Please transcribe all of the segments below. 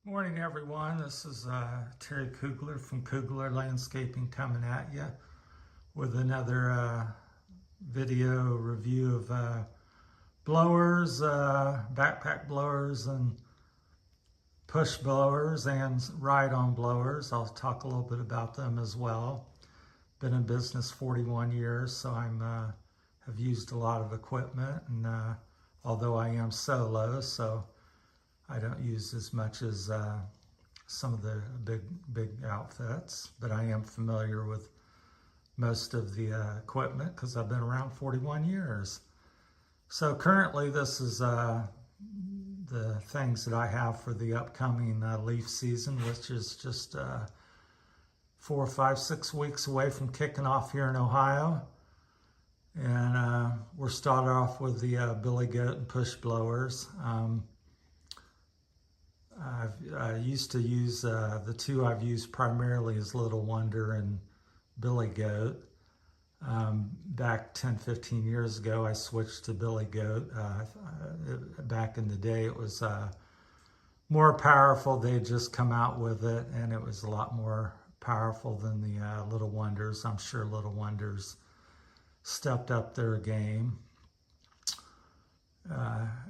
Morning, everyone. This is Terry Koogler from Koogler Landscaping coming at you with another video review of blowers, backpack blowers, and push blowers and ride-on blowers. I'll talk a little bit about them as well. Been in business 41 years, so have used a lot of equipment, and although I am solo, so I don't use as much as some of the big outfits, but I am familiar with most of the equipment because I've been around 41 years. So currently this is the things that I have for the upcoming leaf season, which is just 4, 5, 6 weeks away from kicking off here in Ohio. And we're starting off with the billy goat and push blowers. I used to use the two I've used primarily as Little Wonder and Billy Goat. Back 10, 15 years ago, I switched to Billy Goat. Back in the day, it was more powerful. They had just come out with it, and it was a lot more powerful than the Little Wonders. I'm sure Little Wonders stepped up their game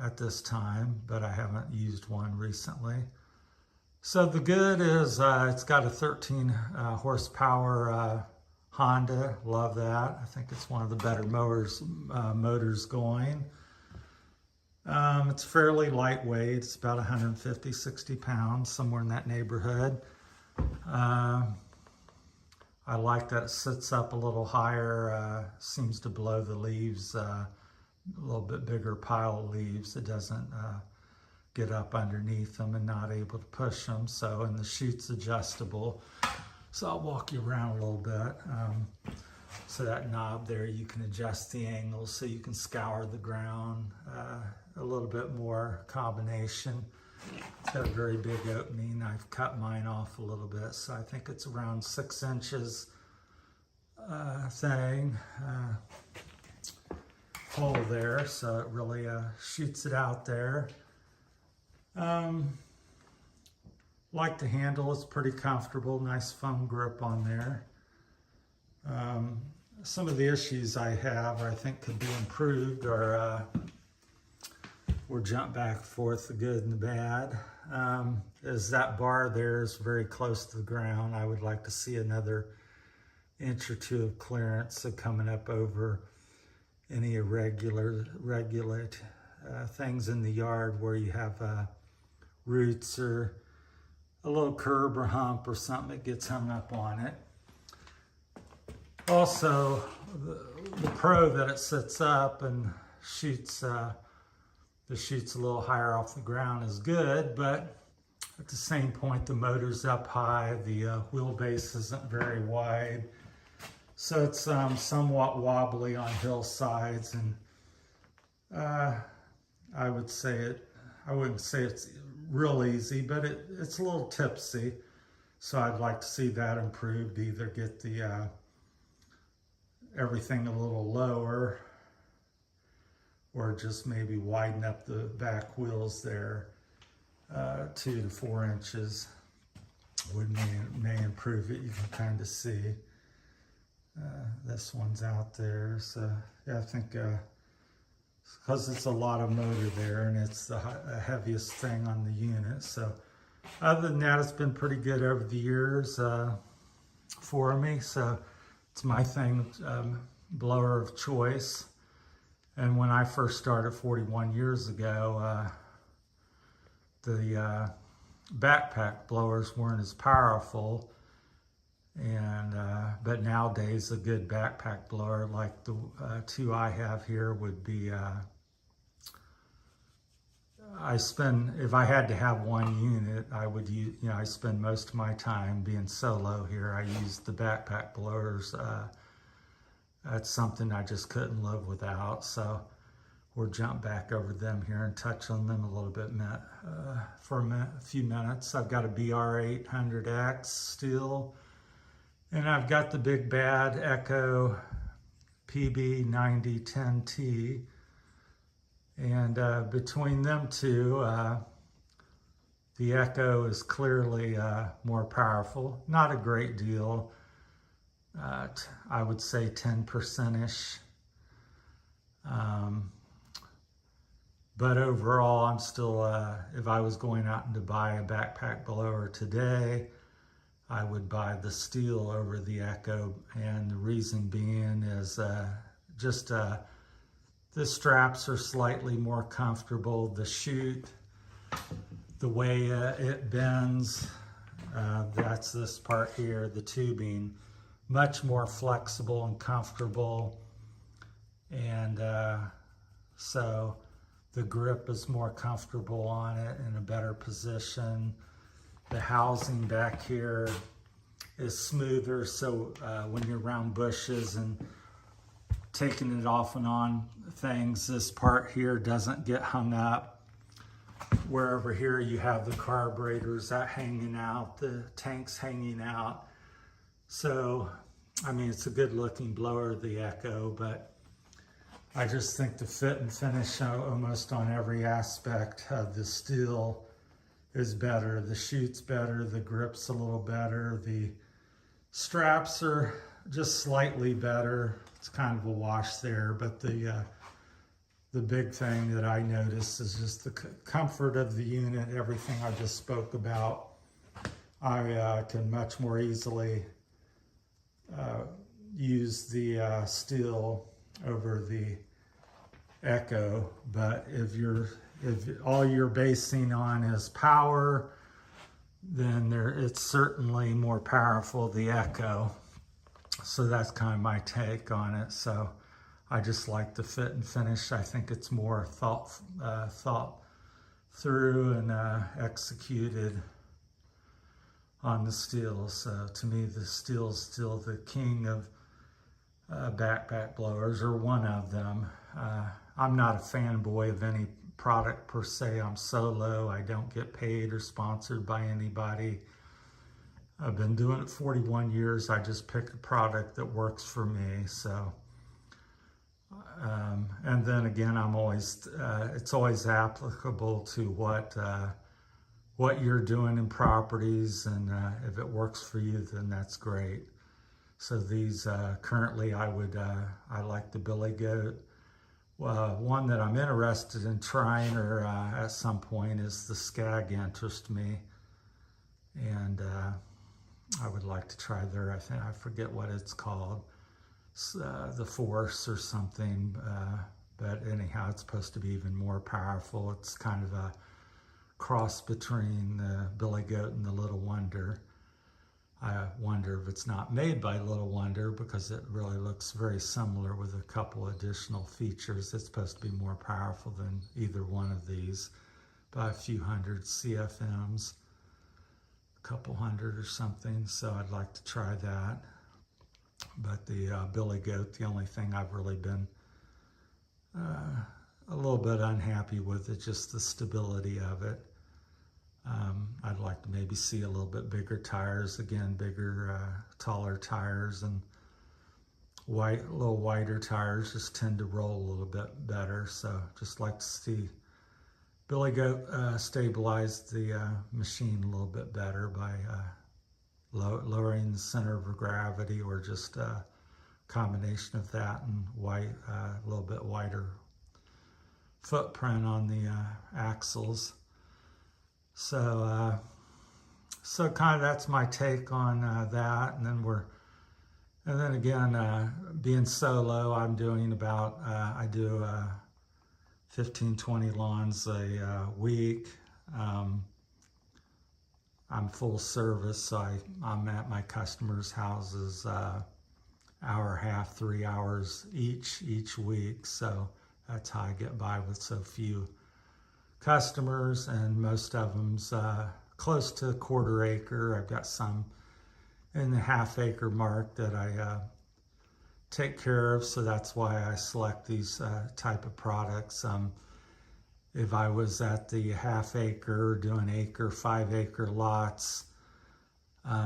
at this time, but I haven't used one recently. So the good is it's got a 13 horsepower Honda. Love that. I think it's one of the better motors going. It's fairly lightweight. It's about 150, 60 pounds, somewhere in that neighborhood. I like that it sits up a little higher, seems to blow the leaves, a little bit bigger pile of leaves. It doesn't get up underneath them and not able to push them. So, and the chute's adjustable. So I'll walk you around a little bit. So that knob there, you can adjust the angle so you can scour the ground a little bit more combination. It's got a very big opening. I've cut mine off a little bit, so I think it's around 6 inches hole there, so it really shoots it out there. Like the handle, it's pretty comfortable, nice foam grip on there. Some of the issues I have, I think could be improved, or we'll jump back and forth, the good and the bad. Is that bar there is very close to the ground. I would like to see another inch or two of clearance, so coming up over any irregular things in the yard where you have roots or a little curb or hump or something that gets hung up on it. Also, the pro that it sits up and shoots a little higher off the ground is good, but at the same point, the motor's up high, the wheelbase isn't very wide, so it's somewhat wobbly on hillsides, and I wouldn't say it's real easy, but it's a little tipsy. So I'd like to see that improved, either get the everything a little lower, or just maybe widen up the back wheels there 2 to 4 inches. May improve it. You can kind of see this one's out there. So yeah, I think because it's a lot of motor there, and it's the heaviest thing on the unit. So other than that, it's been pretty good over the years for me. So it's my blower of choice. And when I first started 41 years ago, the backpack blowers weren't as powerful. And but nowadays, a good backpack blower like the two I have here would be. If I had to have one unit, I would use. I spend most of my time being solo here. I use the backpack blowers. That's something I just couldn't live without. So we'll jump back over them here and touch on them a little bit for a few minutes. I've got a BR800X Stihl. And I've got the big bad Echo PB9010T. And between them two, The Echo is clearly more powerful. Not a great deal. I would say 10%-ish. But overall, I'm still, if I was going out to buy a backpack blower today, I would buy the Stihl over the Echo. And the reason being is just the straps are slightly more comfortable. The chute, the way it bends, that's this part here, the tubing, much more flexible and comfortable. And so the grip is more comfortable on it, in a better position. The housing back here is smoother, so when you're around bushes and taking it off and on things, this part here doesn't get hung up. Where over here you have the carburetors that hanging out, the tanks hanging out. So, I mean, it's a good looking blower, the Echo, but I just think the fit and finish almost on every aspect of the Stihl is better. The chute's better, the grip's a little better, the straps are just slightly better. It's kind of a wash there, but the big thing that I noticed is just the comfort of the unit, everything I just spoke about. I can much more easily use the Stihl over the Echo, but if all you're basing on is power, then it's certainly more powerful, the Echo. So that's kind of my take on it. So I just like the fit and finish. I think it's more thought through and executed on the Stihl. So to me, the Stihl is still the king of backpack blowers, or one of them. I'm not a fanboy of any product per se. I'm solo. I don't get paid or sponsored by anybody. I've been doing it 41 years. I just pick a product that works for me. So, and then again, it's always applicable to what you're doing in properties, and if it works for you, then that's great. So these currently, I like the Billy Goat. One that I'm interested in trying or at some point is the Skag interests me, and I would like to try their, I forget what it's called, the Force or something, but anyhow, it's supposed to be even more powerful. It's kind of a cross between the Billy Goat and the Little Wonder. I wonder if it's not made by Little Wonder, because it really looks very similar with a couple additional features. It's supposed to be more powerful than either one of these by a few hundred CFMs, a couple hundred or something. So I'd like to try that. But the Billy Goat, the only thing I've really been a little bit unhappy with is just the stability of it. I'd like to maybe see a little bit bigger tires, again, bigger, taller tires, and a little wider tires just tend to roll a little bit better. So just like to see Billy Goat stabilize the machine a little bit better by lowering the center of gravity, or just a combination of that and a little bit wider footprint on the axles. So, so kind of that's my take on that. And then again, being solo, I'm doing about, I do 15, 20 lawns a week. I'm full service, so I'm at my customers' houses hour, half, 3 hours each week. So that's how I get by with so few customers, and most of them's close to a quarter acre. I've got some in the half-acre mark that I take care of, so that's why I select these type of products. If I was at the half-acre, doing acre, 5-acre lots,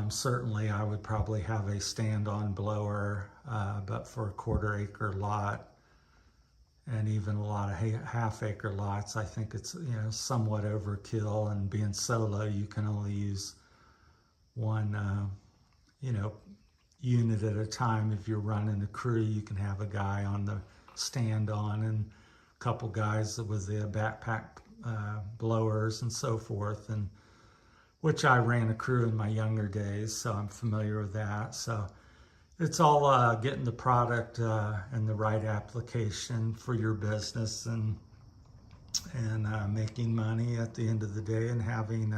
certainly I would probably have a stand-on blower, but for a quarter-acre lot, and even a lot of half-acre lots. I think it's, you know, somewhat overkill, and being solo, you can only use one, you know, unit at a time. If you're running a crew, you can have a guy on the stand on and a couple guys with the backpack blowers and so forth, and which I ran a crew in my younger days, so I'm familiar with that. So it's all getting the product and the right application for your business, and making money at the end of the day, and having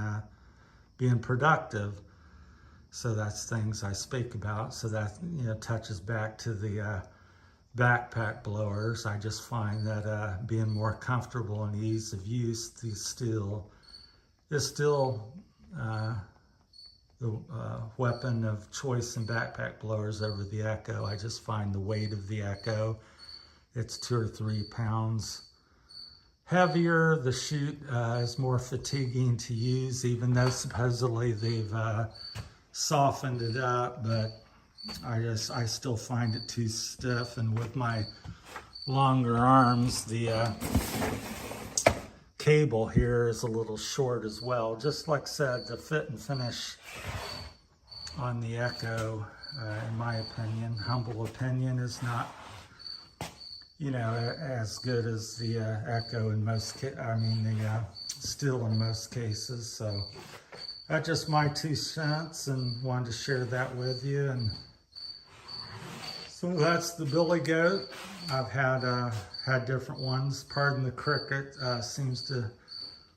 being productive. So that's things I speak about. So that, you know, touches back to the backpack blowers. I just find that being more comfortable and ease of use, the Stihl is still the weapon of choice in backpack blowers over the Echo. I just find the weight of the Echo, it's 2 or 3 pounds heavier. The chute is more fatiguing to use, even though supposedly they've softened it up, but I still find it too stiff, and with my longer arms, the cable here is a little short as well. Just like I said, the fit and finish on the Echo, in my opinion, humble opinion, is not, you know, as good as the Echo in most the Stihl in most cases. So that's just my 2 cents, and wanted to share that with you. And so that's the billy goat. I've had different ones. Pardon the cricket, seems to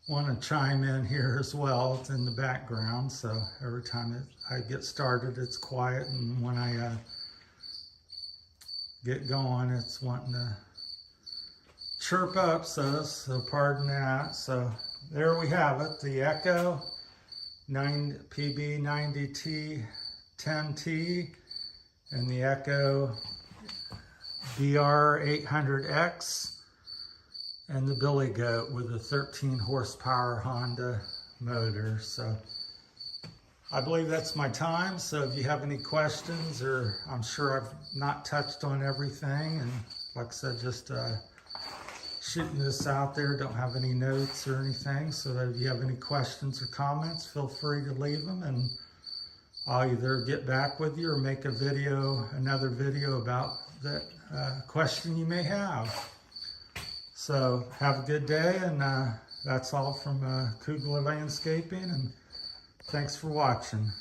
want to chime in here as well. It's in the background, so every time I get started, it's quiet, and when I get going, it's wanting to chirp up, so pardon that. So there we have it, the Echo PB90T 10T and the Echo BR800X, and the billy goat with a 13 horsepower Honda motor. So I believe that's my time. So if you have any questions, or I'm sure I've not touched on everything, and like I said, just shooting this out there, don't have any notes or anything, so that if you have any questions or comments, feel free to leave them, and I'll either get back with you or make another video about that question you may have. So have a good day, and that's all from Koogler Landscaping, and thanks for watching.